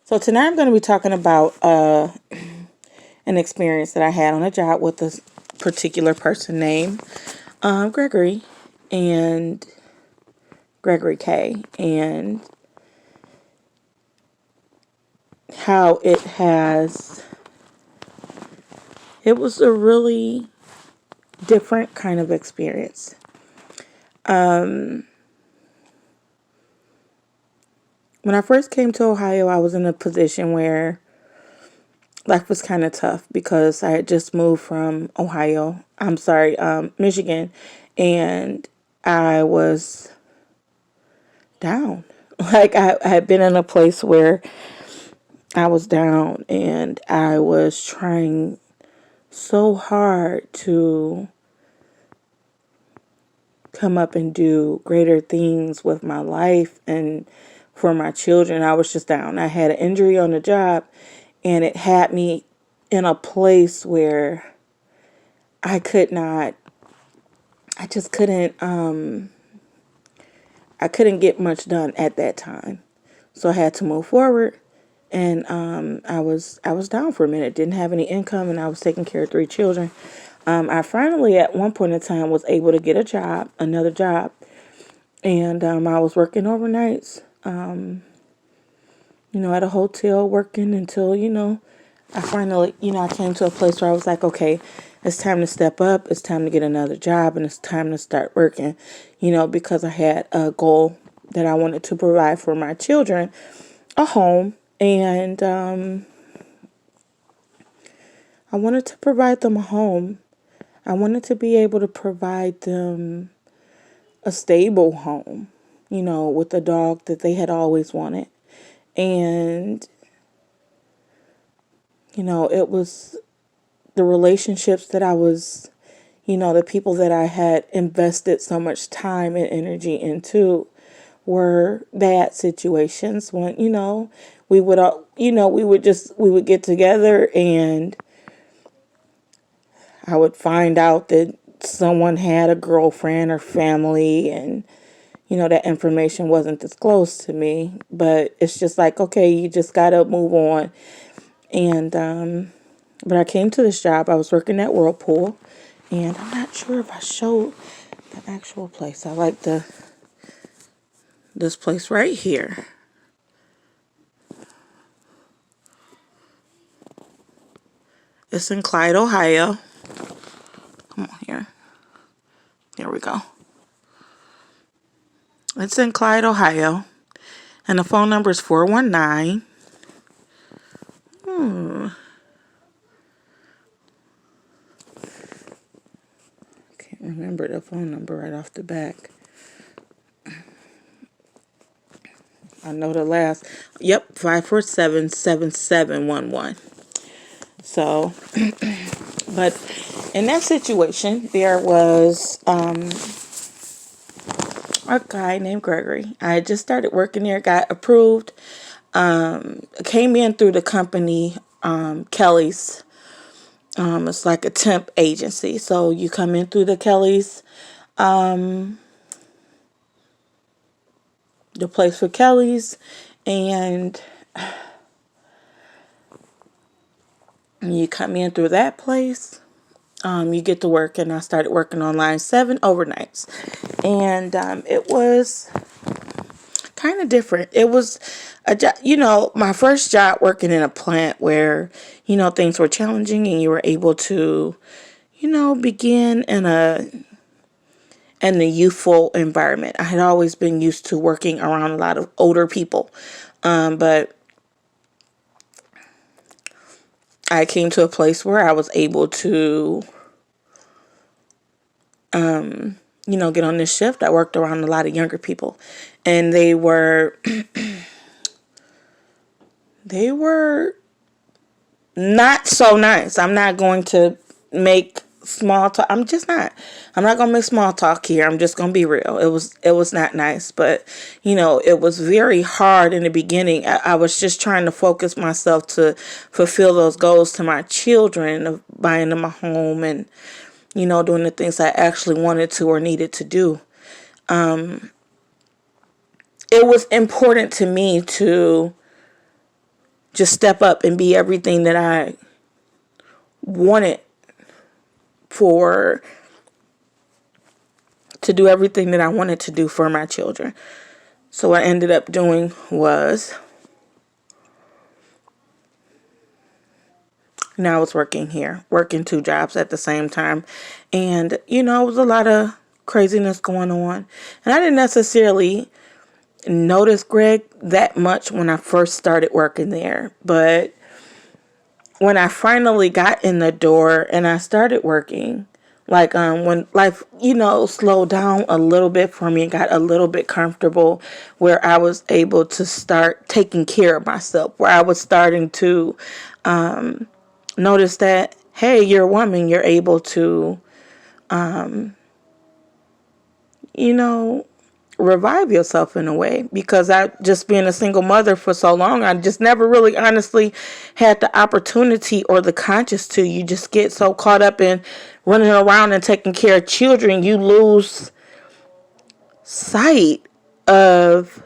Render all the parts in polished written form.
So tonight I'm going to be talking about an experience that I had on a job with a particular person named Gregory and Gregory K. And how it was a really different kind of experience. When I first came to Ohio, I was in a position where life was kind of tough because I had just moved from Michigan, and I was down. Like I had been in a place where I was down and I was trying so hard to come up and do greater things with my life and for my children. I was just down. I had an injury on the job and it had me in a place where I could not, I just couldn't, I couldn't get much done at that time. So I had to move forward. And I was down for a minute, didn't have any income, and I was taking care of 3 children. I finally, at one point in time, was able to get another job, and I was working overnights, at a hotel, working until I finally, I came to a place where I was like, okay, it's time to step up, it's time to get another job, and it's time to start working, because I had a goal that I wanted to provide for my children a home. And I wanted to provide them a home. I wanted to be able to provide them a stable home, with a dog that they had always wanted. And, it was the relationships that I was, the people that I had invested so much time and energy into were bad situations when, we would, we would get together and I would find out that someone had a girlfriend or family and, that information wasn't disclosed to me. But it's just like, okay, you just got to move on. And, but I came to this job. I was working at Whirlpool. And I'm not sure if I showed the actual place. I like this place right here. It's in Clyde, Ohio. Come on here. There we go. It's in Clyde, Ohio. And the phone number is 419. Can't remember the phone number right off the back. I know the last. Yep, 547-7711. So, but in that situation, there was a guy named Gregory. I had just started working there, got approved, came in through the company, Kelly's. It's like a temp agency. So you come in through the Kelly's, the place for Kelly's, and you come in through that place. You get to work, and I started working on line 7 overnights. And it was kind of different. It was a job, my first job working in a plant where, things were challenging and you were able to, begin in the youthful environment. I had always been used to working around a lot of older people. But I came to a place where I was able to, get on this shift. I worked around a lot of younger people, and they were not so nice. I'm not going to make small talk. I'm not going to make small talk here. I'm just going to be real. It was not nice, but it was very hard in the beginning. I was just trying to focus myself to fulfill those goals to my children of buying them a home and, doing the things I actually wanted to or needed to do. It was important to me to just step up and be everything that I wanted for, to do everything that I wanted to do for my children. So what I ended up doing was, now I was working here, working 2 jobs at the same time. And, it was a lot of craziness going on. And I didn't necessarily notice Greg that much when I first started working there. But when I finally got in the door and I started working, like when life, slowed down a little bit for me and got a little bit comfortable, where I was able to start taking care of myself, where I was starting to notice that, hey, you're a woman, you're able to, revive yourself in a way. Because I, just being a single mother for so long, I just never really honestly had the opportunity or the conscious to. You just get so caught up in running around and taking care of children, you lose sight of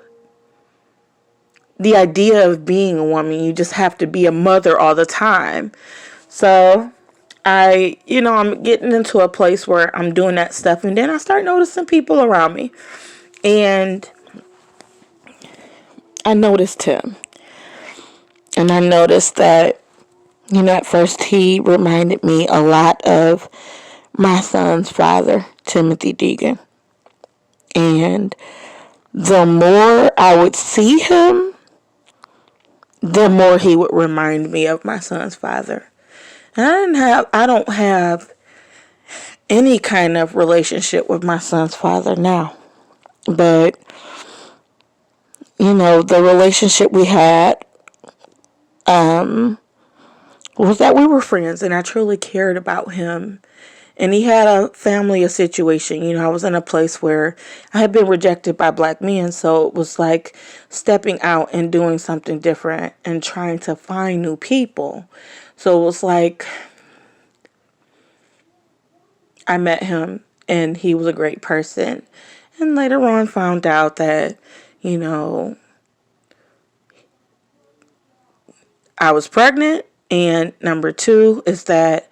the idea of being a woman. You just have to be a mother all the time. So I'm getting into a place where I'm doing that stuff, and then I start noticing people around me. And I noticed him. And I noticed that, at first he reminded me a lot of my son's father, Timothy Deegan. And the more I would see him, the more he would remind me of my son's father. And I don't have any kind of relationship with my son's father now. But, the relationship we had was that we were friends, and I truly cared about him. And he had a family, a situation. I was in a place where I had been rejected by black men. So it was like stepping out and doing something different and trying to find new people. So it was like I met him and he was a great person. And later on found out that, I was pregnant. And number 2 is that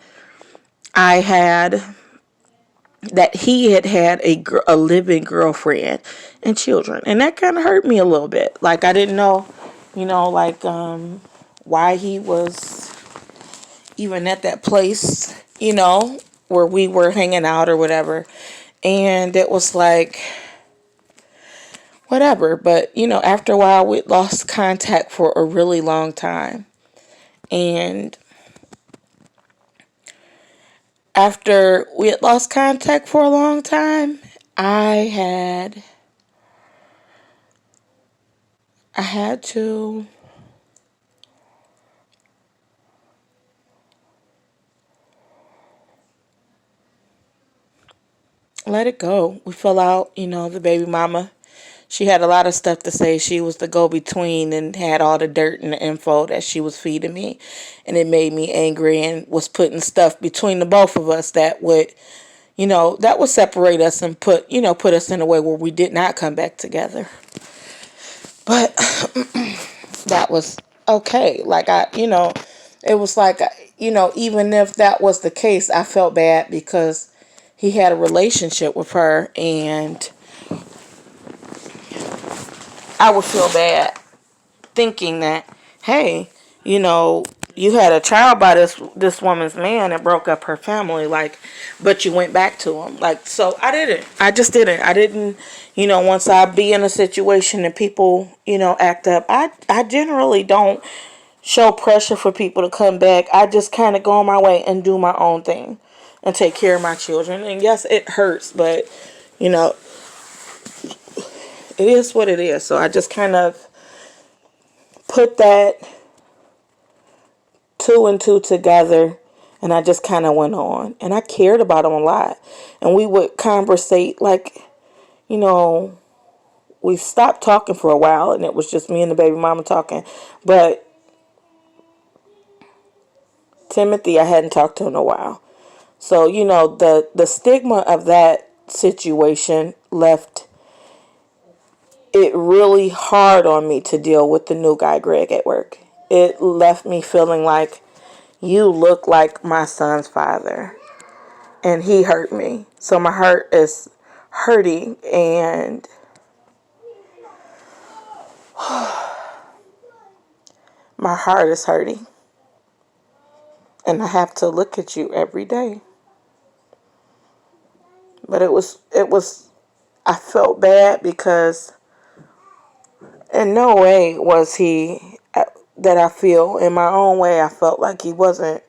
he had a living girlfriend and children. And that kind of hurt me a little bit. Like, I didn't know, why he was even at that place, where we were hanging out or whatever. And it was like, whatever. But, after a while, we lost contact for a really long time. And after we had lost contact for a long time, I had to let it go. We fell out, the baby mama. She had a lot of stuff to say. She was the go-between and had all the dirt and the info that she was feeding me. And it made me angry and was putting stuff between the both of us that would separate us and put us in a way where we did not come back together. But that was okay. Like, it was like, even if that was the case, I felt bad because he had a relationship with her, and I would feel bad thinking that, hey, you had a child by this woman's man and broke up her family, but you went back to him. So I didn't. I just didn't. I didn't, once I be in a situation and people, act up, I generally don't show pressure for people to come back. I just kind of go on my way and do my own thing and take care of my children. And yes, it hurts, but, it is what it is. So I just kind of put that 2 and 2 together, and I just kind of went on. And I cared about him a lot. And we would conversate, we stopped talking for a while, and it was just me and the baby mama talking. But Timothy, I hadn't talked to in a while. So, the stigma of that situation left it really hard on me to deal with the new guy, Greg, at work. it left me feeling like you look like my son's father. And he hurt me. So my heart is hurting, and my heart is hurting. And I have to look at you every day. But I felt bad because in no way was he, that I feel in my own way, I felt like he wasn't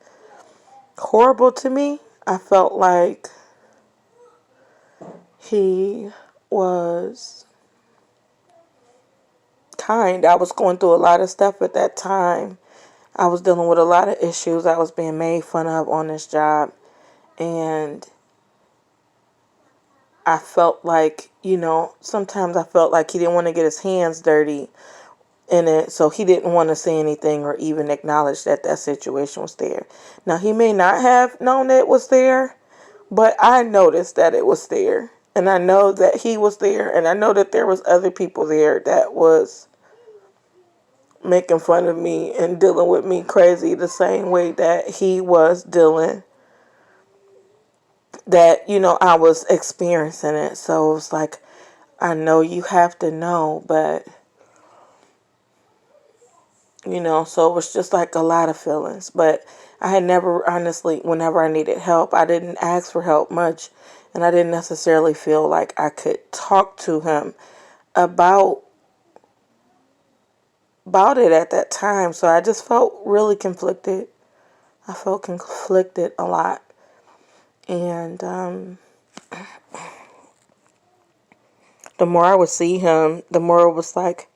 horrible to me. I felt like he was kind. I was going through a lot of stuff at that time. I was dealing with a lot of issues. I was being made fun of on this job. And I felt like, sometimes I felt like he didn't want to get his hands dirty in it. So he didn't want to say anything or even acknowledge that that situation was there. Now, he may not have known it was there, but I noticed that it was there. And I know that he was there. And I know that there was other people there that was making fun of me and dealing with me crazy the same way that he was dealing, that, I was experiencing it. So it was like, I know you have to know, but, so it was just like a lot of feelings. But I had never, honestly, whenever I needed help, I didn't ask for help much. And I didn't necessarily feel like I could talk to him about it at that time. So I just felt really conflicted. I felt conflicted a lot. And the more I would see him, the more it was like,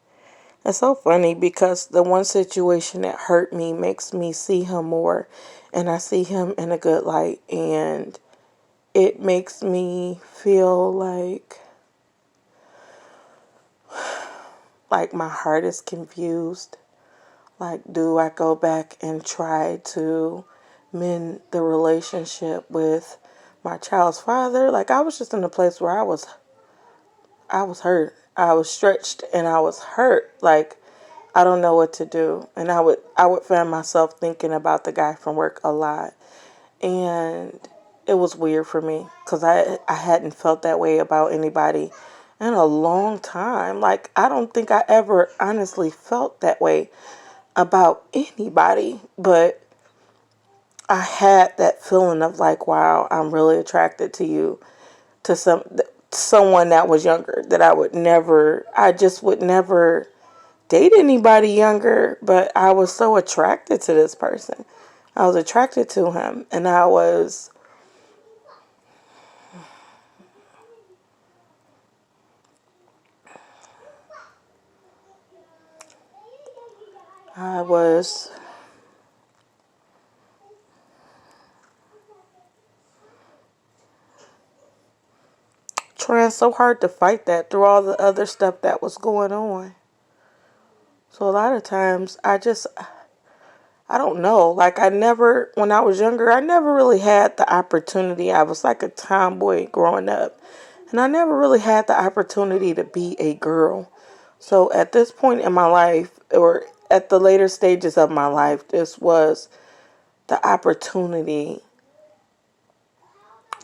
it's so funny because the one situation that hurt me makes me see him more. And I see him in a good light. And it makes me feel like my heart is confused. Like, do I go back and try to mend the relationship with my child's father? Like, I was just in a place where I was hurt. I was stretched and I was hurt. Like, I don't know what to do. And I would find myself thinking about the guy from work a lot. And it was weird for me because I hadn't felt that way about anybody in a long time. Like, I don't think I ever honestly felt that way about anybody, but I had that feeling of like, wow, I'm really attracted to you, to someone that was younger, that I just would never date anybody younger, but I was so attracted to this person. I was attracted to him, and I was trying so hard to fight that through all the other stuff that was going on. So a lot of times I don't know. Like, when I was younger, I never really had the opportunity. I was like a tomboy growing up. And I never really had the opportunity to be a girl. So at this point in my life, or at the later stages of my life, this was the opportunity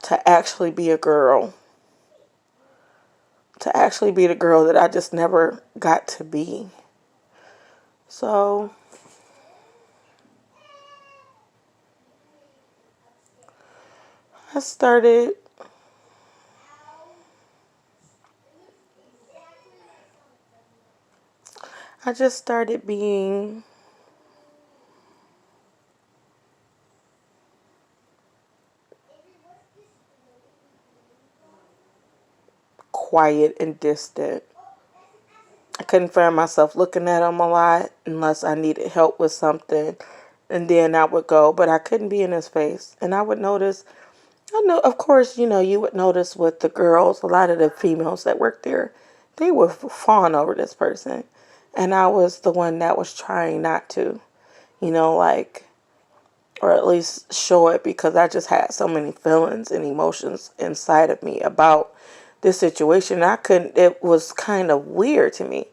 to actually be a girl. To actually be the girl that I just never got to be. So I just started being quiet and distant. I couldn't find myself looking at him a lot unless I needed help with something. And then I would go, but I couldn't be in his face. And I would notice, of course, you would notice with the girls, a lot of the females that worked there, they would fawn over this person. And I was the one that was trying not to, like, or at least show it, because I just had so many feelings and emotions inside of me about this situation. It was kind of weird to me.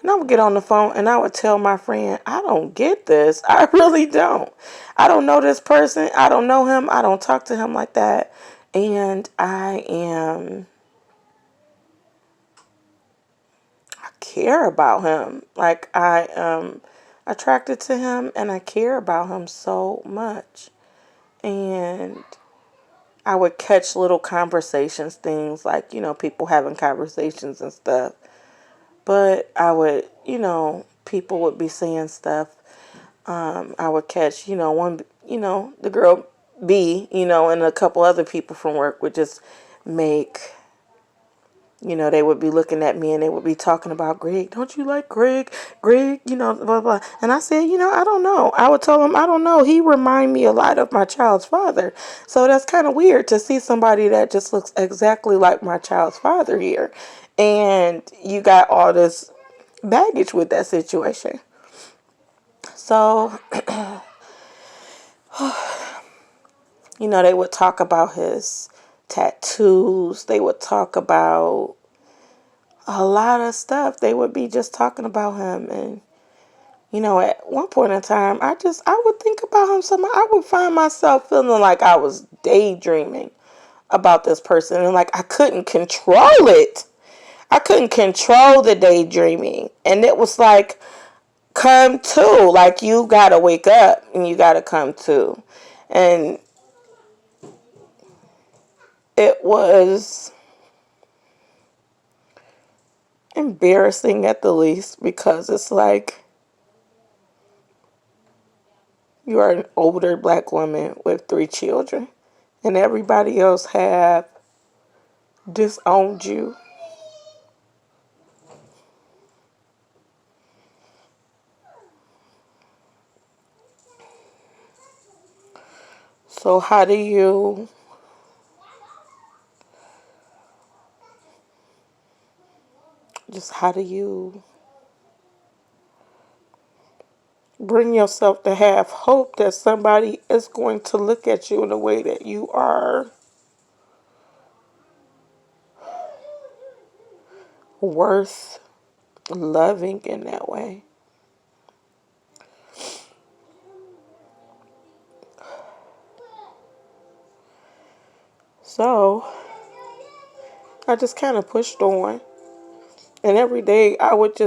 And I would get on the phone and I would tell my friend, I don't get this. I really don't. I don't know this person. I don't know him. I don't talk to him like that. And I care about him. Like, I am attracted to him and I care about him so much. And I would catch little conversations, things like, people having conversations and stuff. But I would, people would be saying stuff. I would catch, one, the girl B, and a couple other people from work would just make, they would be looking at me and they would be talking about Greg. Don't you like Greg? Greg, blah, blah. And I said, I don't know. I would tell him, I don't know. He remind me a lot of my child's father. So that's kind of weird to see somebody that just looks exactly like my child's father here. And you got all this baggage with that situation. So, they would talk about his tattoos. They would talk about a lot of stuff. They would be just talking about him. And, at one point in time, I would think about him. I would find myself feeling like I was daydreaming about this person. And like I couldn't control it. I couldn't control the daydreaming. And it was like, come to. Like, you got to wake up and you got to come to. And it was embarrassing at the least, because it's like you are an older black woman with 3 children and everybody else have disowned you. So how do you bring yourself to have hope that somebody is going to look at you in a way that you are worth loving in that way? So I just kind of pushed on. And every day I would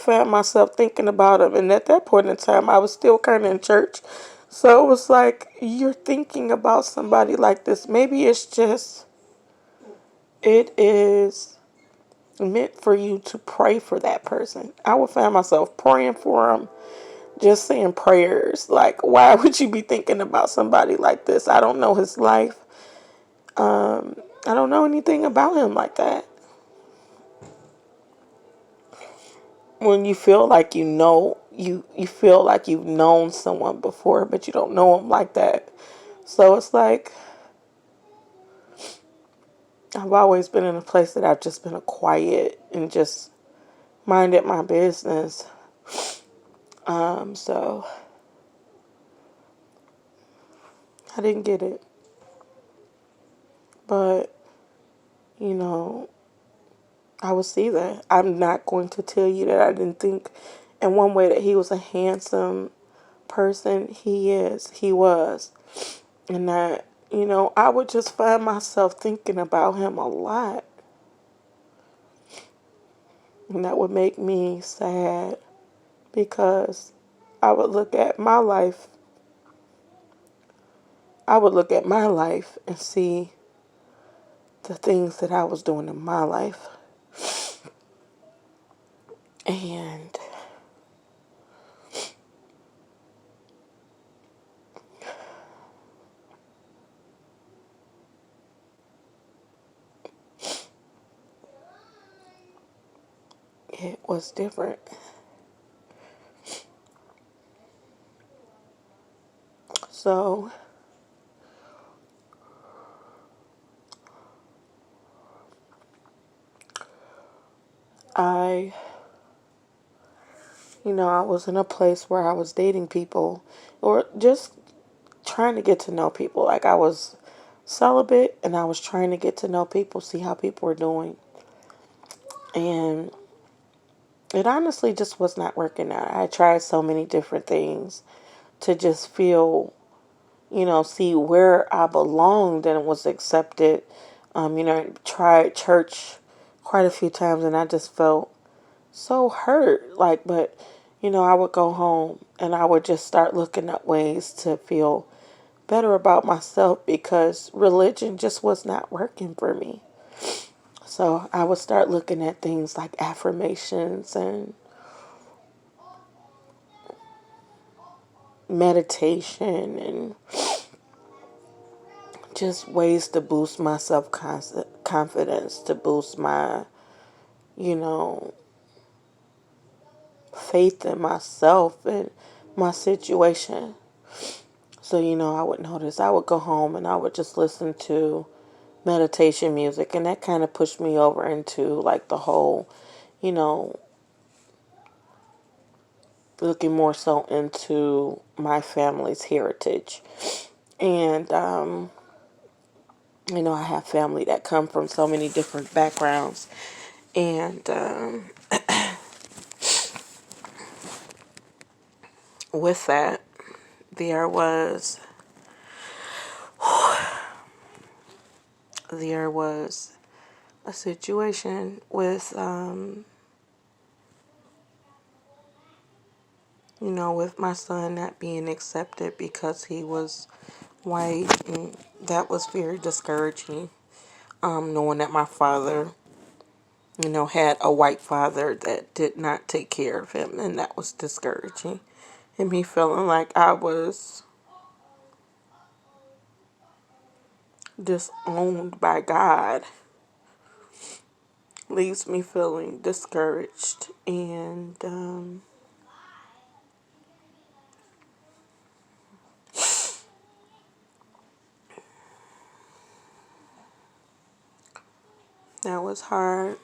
find myself thinking about him. And at that point in time, I was still kind of in church. So it was like, you're thinking about somebody like this. Maybe it is meant for you to pray for that person. I would find myself praying for him, just saying prayers. Like, why would you be thinking about somebody like this? I don't know his life. I don't know anything about him like that. When you feel like you feel like you've known someone before, but you don't know them like that. So it's like, I've always been in a place that I've just been a quiet and just minded my business. So I didn't get it. But, I would see that. I'm not going to tell you that I didn't think in one way that he was a handsome person. He was. And that, I would just find myself thinking about him a lot. And that would make me sad, because I would look at my life. I would look at my life and see the things that I was doing in my life. And it was different. So I I was in a place where I was dating people, or just trying to get to know people. Like, I was celibate and I was trying to get to know people, see how people were doing. And it honestly just was not working out. I tried so many different things to just feel, see where I belonged and was accepted. Tried church quite a few times and I just felt so hurt. But, I would go home and I would just start looking at ways to feel better about myself because religion just was not working for me. So I would start looking at things like affirmations and meditation and just ways to boost my self confidence, to boost my, you know, faith in myself and my situation. So, I would notice I would go home and I would just listen to meditation music, and that kind of pushed me over into like the whole, you know, looking more so into my family's heritage. And, I have family that come from so many different backgrounds. And with that, there was there was a situation with with my son not being accepted because he was white, and that was very discouraging. Knowing that my father, had a white father that did not take care of him, and that was discouraging. And me feeling like I was disowned by God leaves me feeling discouraged. And that was hard.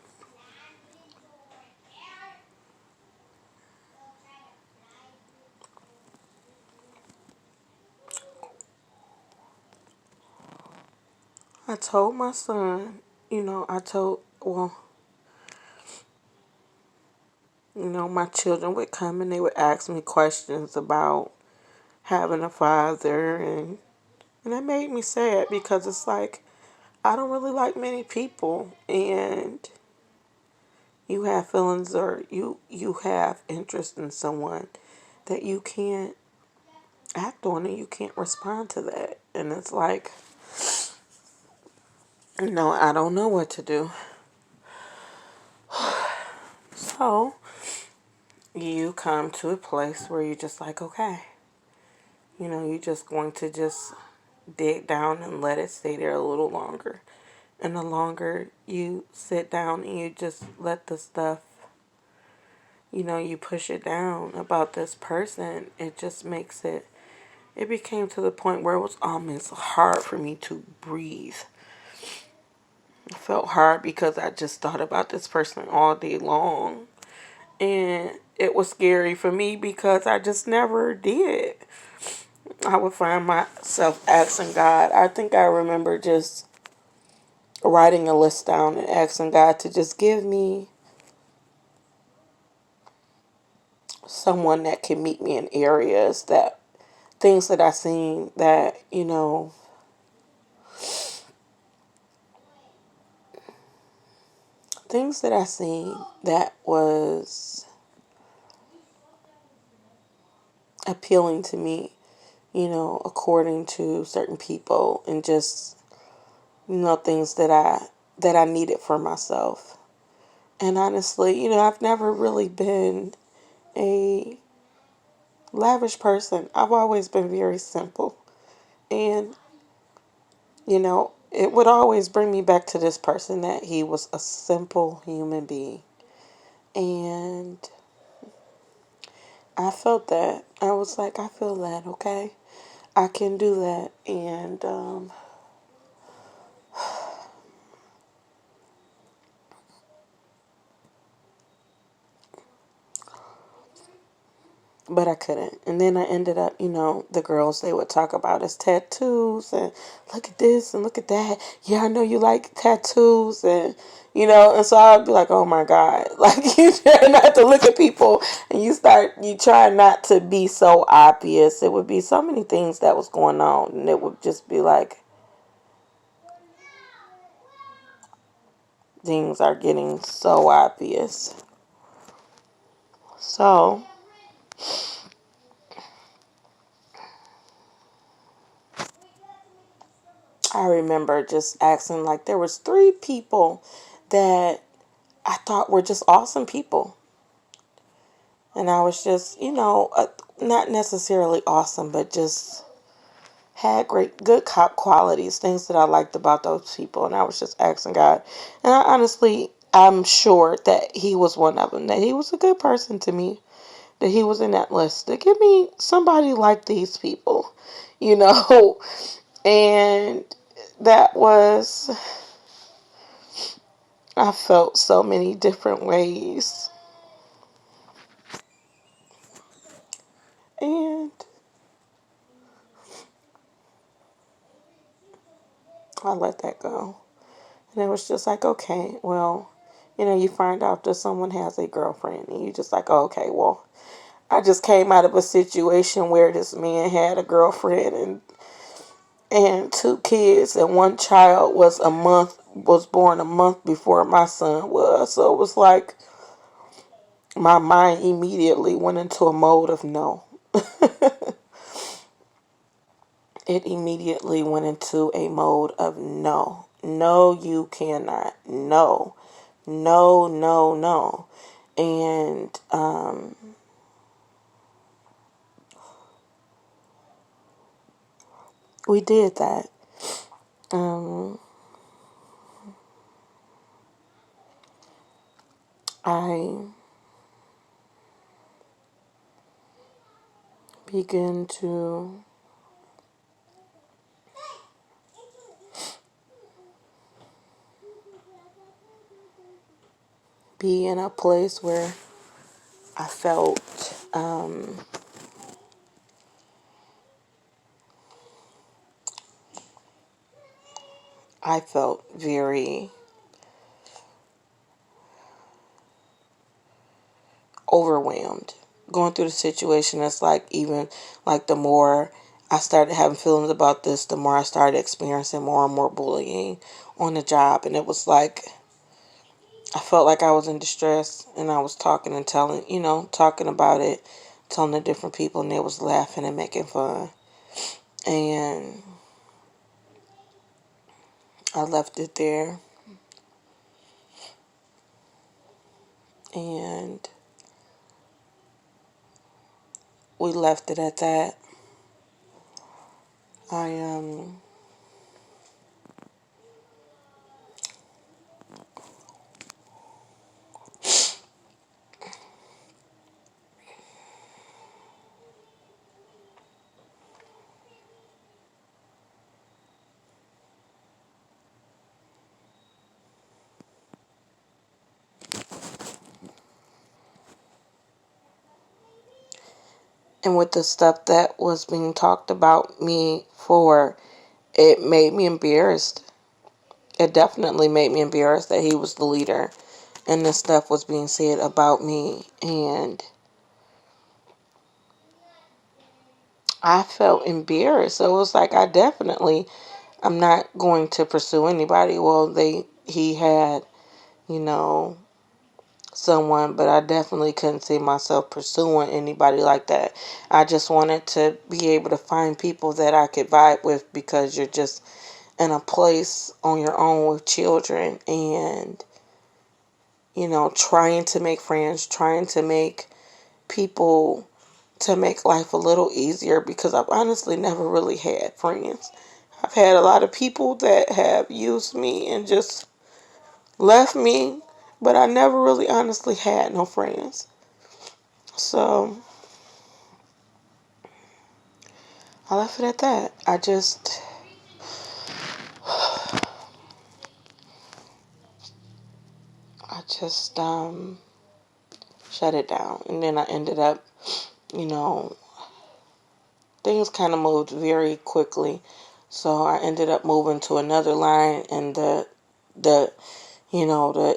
I told my son, my children would come and they would ask me questions about having a father, and that made me sad because it's like, I don't really like many people, and you have feelings or you have interest in someone that you can't act on and you can't respond to that. And it's like, I don't know what to do. So you come to a place where you're just like, okay, you're just going to just dig down and let it stay there a little longer. And the longer you sit down and you just let the stuff, you push it down about this person, it just makes it became to the point where it was almost hard for me to breathe. It felt hard because I just thought about this person all day long. And it was scary for me because I just never did. I would find myself asking God. I think I remember just writing a list down and asking God to just give me someone that can meet me in areas that things that I seen that, things that I seen that was appealing to me, according to certain people, and just, things that I needed for myself. And honestly, I've never really been a lavish person. I've always been very simple. And, it would always bring me back to this person that he was a simple human being. And I felt that. I was like, I feel that, okay? I can do that. And but I couldn't. And then I ended up, the girls, they would talk about his tattoos and look at this and look at that. Yeah, I know you like tattoos and so I'd be like, oh my God. Like, you try not to look at people and you try not to be so obvious. It would be so many things that was going on and it would just be like, things are getting so obvious. So, I remember just asking, like, there was 3 people that I thought were just awesome people. And I was just, not necessarily awesome, but just had good cop qualities, things that I liked about those people. And I was just asking God. And I'm sure that he was one of them, that he was a good person to me, that he was in that list. To give me somebody like these people, you know. And that was, I felt so many different ways. And I let that go. And it was just like, okay, well, you find out that someone has a girlfriend and you just like, oh, okay, well, I just came out of a situation where this man had a girlfriend and 2 kids, and one child was born a month before my son was. So it was like my mind immediately went into a mode of no. It immediately went into a mode of no. No, you cannot. No. No, no, no. And we did that. I began to be in a place where I felt very overwhelmed. Going through the situation, it's like, even like, the more I started having feelings about this, the more I started experiencing more and more bullying on the job. And it was like, I felt like I was in distress, and I was talking and talking about it, telling the different people, and they was laughing and making fun. And I left it there. And we left it at that. I and with the stuff that was being talked about me for, it made me embarrassed. It definitely made me embarrassed that he was the leader and this stuff was being said about me. And I felt embarrassed. So it was like, I'm not going to pursue anybody. Well, he had, you know, someone, but I definitely couldn't see myself pursuing anybody like that. I just wanted to be able to find people that I could vibe with, because you're just in a place on your own with children and, trying to make friends, trying to make people, to make life a little easier, because I've honestly never really had friends. I've had a lot of people that have used me and just left me, but I never really honestly had no friends. So I left it at that. I just shut it down. And then I ended up you know, things kind of moved very quickly. So I ended up moving to another line, and the the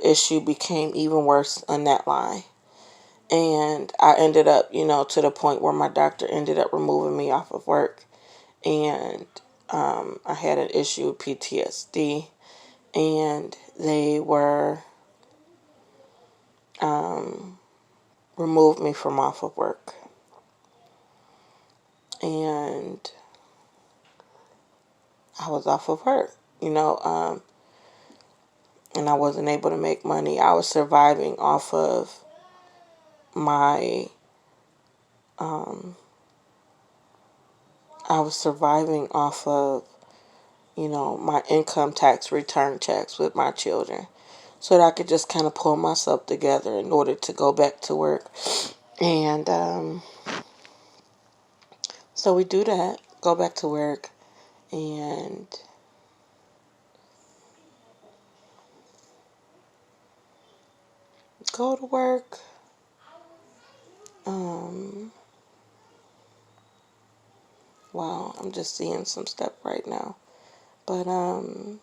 issue became even worse on that line. And I ended up, to the point where my doctor ended up removing me off of work. And I had an issue with PTSD, and they were removed me from off of work. And I was off of work, and I wasn't able to make money. I was surviving off of my I was surviving off of, my income tax return checks with my children, so that I could just kind of pull myself together in order to go back to work. And so we do that, go back to work, and go to work. Wow, I'm just seeing some stuff right now. But and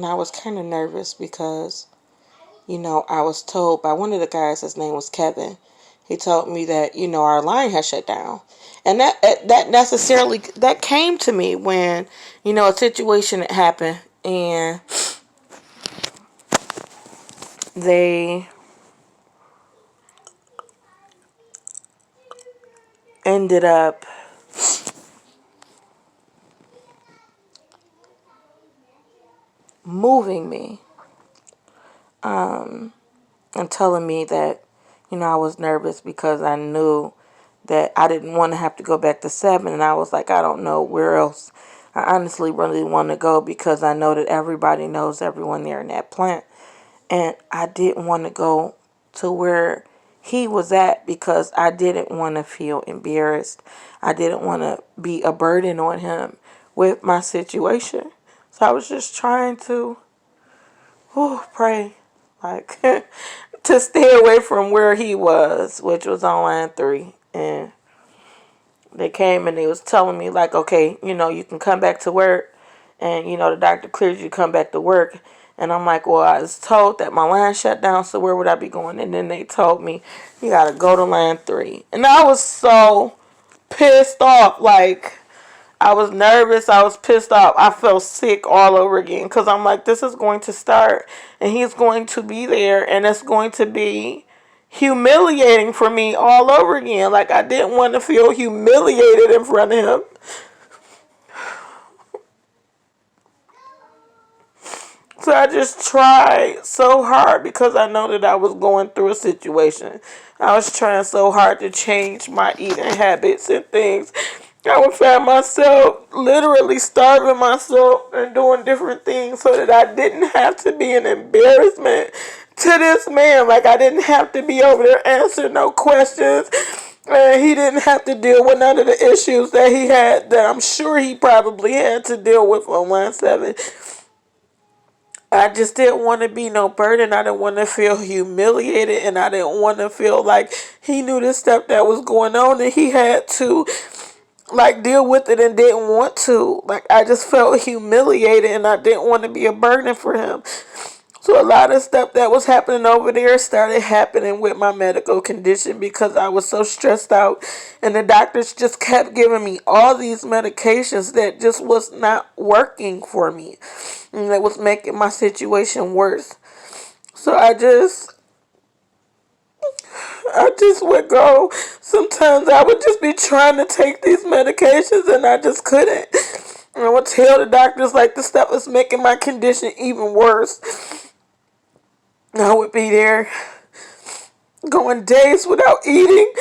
I was kind of nervous because, I was told by one of the guys, his name was Kevin. He told me that, our line had shut down. And that necessarily, that came to me when, a situation had happened, and they ended up moving me, and telling me that, I was nervous because I knew that I didn't want to have to go back to 7. And I was like, I don't know where else I honestly really want to go, because I know that everybody knows everyone there in that plant. And I didn't want to go to where he was at, because I didn't want to feel embarrassed. I didn't want to be a burden on him with my situation. So I was just trying to pray, like, to stay away from where he was, which was on line 3. And they came and they was telling me, like, okay, you can come back to work, and the doctor cleared you to come back to work. And I'm like, well, I was told that my line shut down, so where would I be going? And then they told me, you gotta go to line 3. And I was so pissed off. Like, I was nervous, I was pissed off, I felt sick all over again, because I'm like, this is going to start, and he's going to be there, and it's going to be humiliating for me all over again. Like, I didn't want to feel humiliated in front of him. So I just tried so hard, because I know that I was going through a situation. I was trying so hard to change my eating habits and things. I would find myself literally starving myself and doing different things so that I didn't have to be an embarrassment to this man. Like, I didn't have to be over there answering no questions. And he didn't have to deal with none of the issues that he had, that I'm sure he probably had to deal with on line 7. I just didn't want to be no burden. I didn't want to feel humiliated, and I didn't want to feel like he knew the stuff that was going on and he had to, like, deal with it and didn't want to. Like, I just felt humiliated, and I didn't want to be a burden for him. So a lot of stuff that was happening over there started happening with my medical condition, because I was so stressed out, and the doctors just kept giving me all these medications that just was not working for me, and that was making my situation worse. So I just would go. Sometimes I would just be trying to take these medications, and I just couldn't. And I would tell the doctors, like, this stuff is making my condition even worse. I would be there going days without eating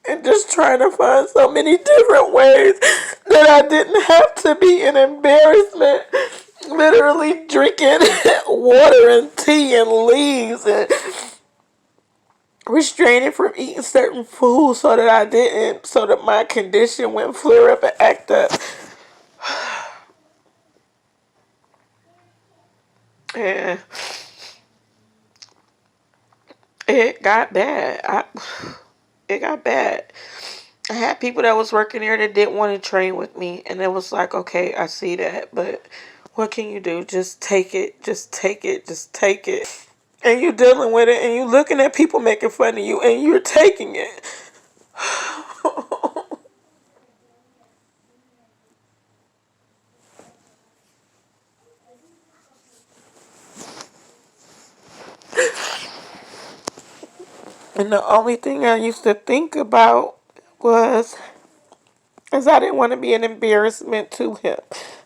and just trying to find so many different ways that I didn't have to be an embarrassment. Literally drinking water and tea and leaves, and restraining from eating certain foods so that my condition wouldn't flare up and act up. And it got bad. It got bad. I had people that was working there that didn't want to train with me, and it was like, okay, I see that, but what can you do? Just take it. Just take it. Just take it. And you dealing with it, and you looking at people making fun of you, and you're taking it. And the only thing I used to think about was, is I didn't want to be an embarrassment to him.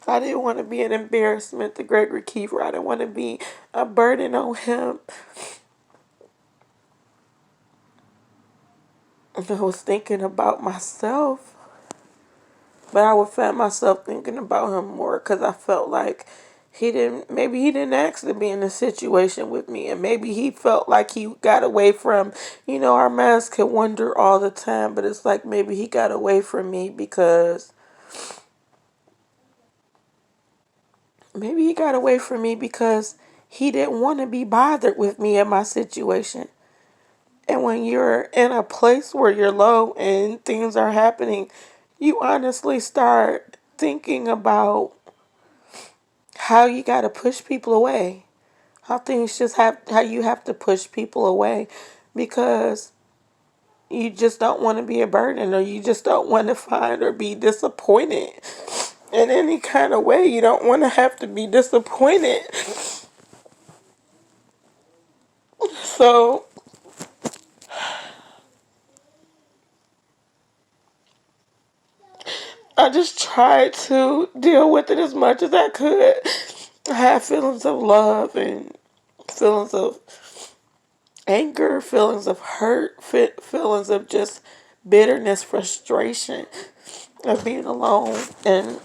I didn't want to be an embarrassment to Gregory Kiefer. I didn't want to be a burden on him. I was thinking about myself, but I would find myself thinking about him more because I felt like maybe he didn't ask to be in a situation with me, and maybe he felt like he got away from, our minds can wander all the time, but it's like maybe he got away from me because he didn't want to be bothered with me and my situation. And when you're in a place where you're low and things are happening, you honestly start thinking about how you got to push people away. How you have to push people away because you just don't want to be a burden, or you just don't want to find or be disappointed in any kind of way. You don't want to have to be disappointed. So I just tried to deal with it as much as I could. I had feelings of love and feelings of anger, feelings of hurt, feelings of just bitterness, frustration of being alone and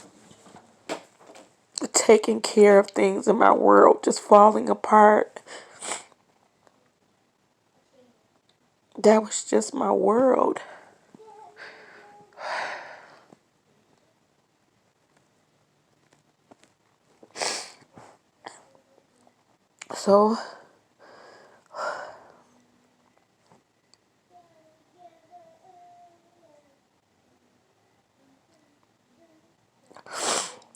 taking care of things in my world just falling apart. That was just my world. So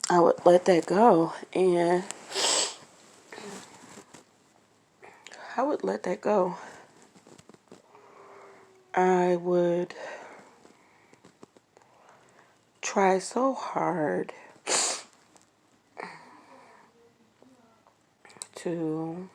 I would let that go, and I would let that go. I would try so hard to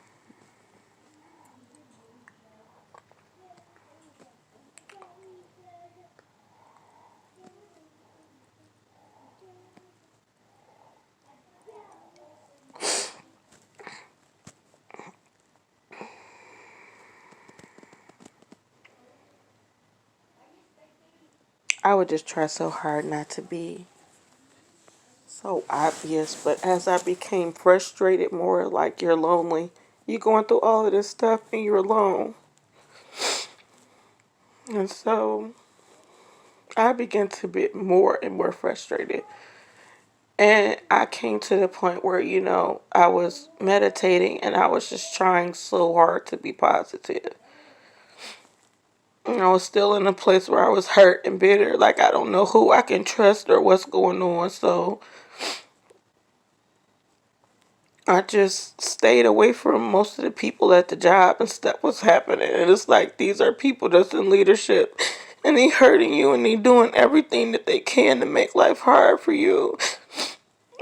I would just try so hard not to be so obvious, but as I became frustrated more, like you're lonely, you're going through all of this stuff and you're alone. And so I began to get more and more frustrated. And I came to the point where, I was meditating and I was just trying so hard to be positive. And I was still in a place where I was hurt and bitter. Like, I don't know who I can trust or what's going on. So I just stayed away from most of the people at the job and stuff was happening. And it's like, these are people that's in leadership and they hurting you and they doing everything that they can to make life hard for you.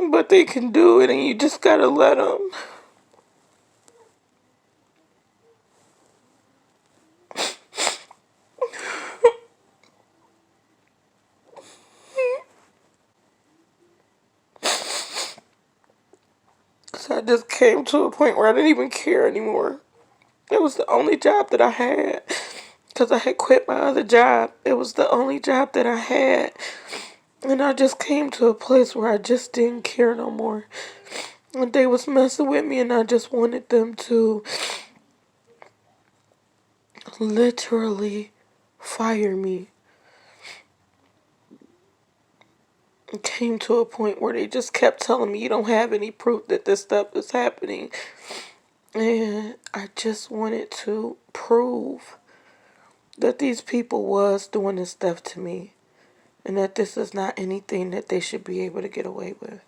But they can do it and you just gotta let them. So I just came to a point where I didn't even care anymore. It was the only job that I had. Because I had quit my other job. It was the only job that I had. And I just came to a place where I just didn't care no more. And they was messing with me and I just wanted them to literally fire me. It came to a point where they just kept telling me, you don't have any proof that this stuff is happening. And I just wanted to prove that these people was doing this stuff to me. And that this is not anything that they should be able to get away with.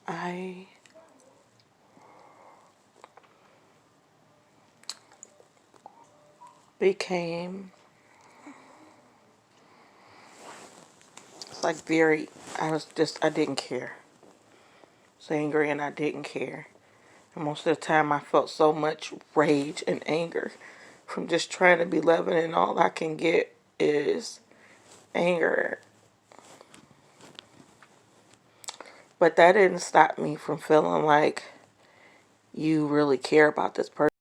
I became like I didn't care. I was angry and I didn't care. And most of the time I felt so much rage and anger from just trying to be loving, and all I can get is anger. But that didn't stop me from feeling like you really care about this person.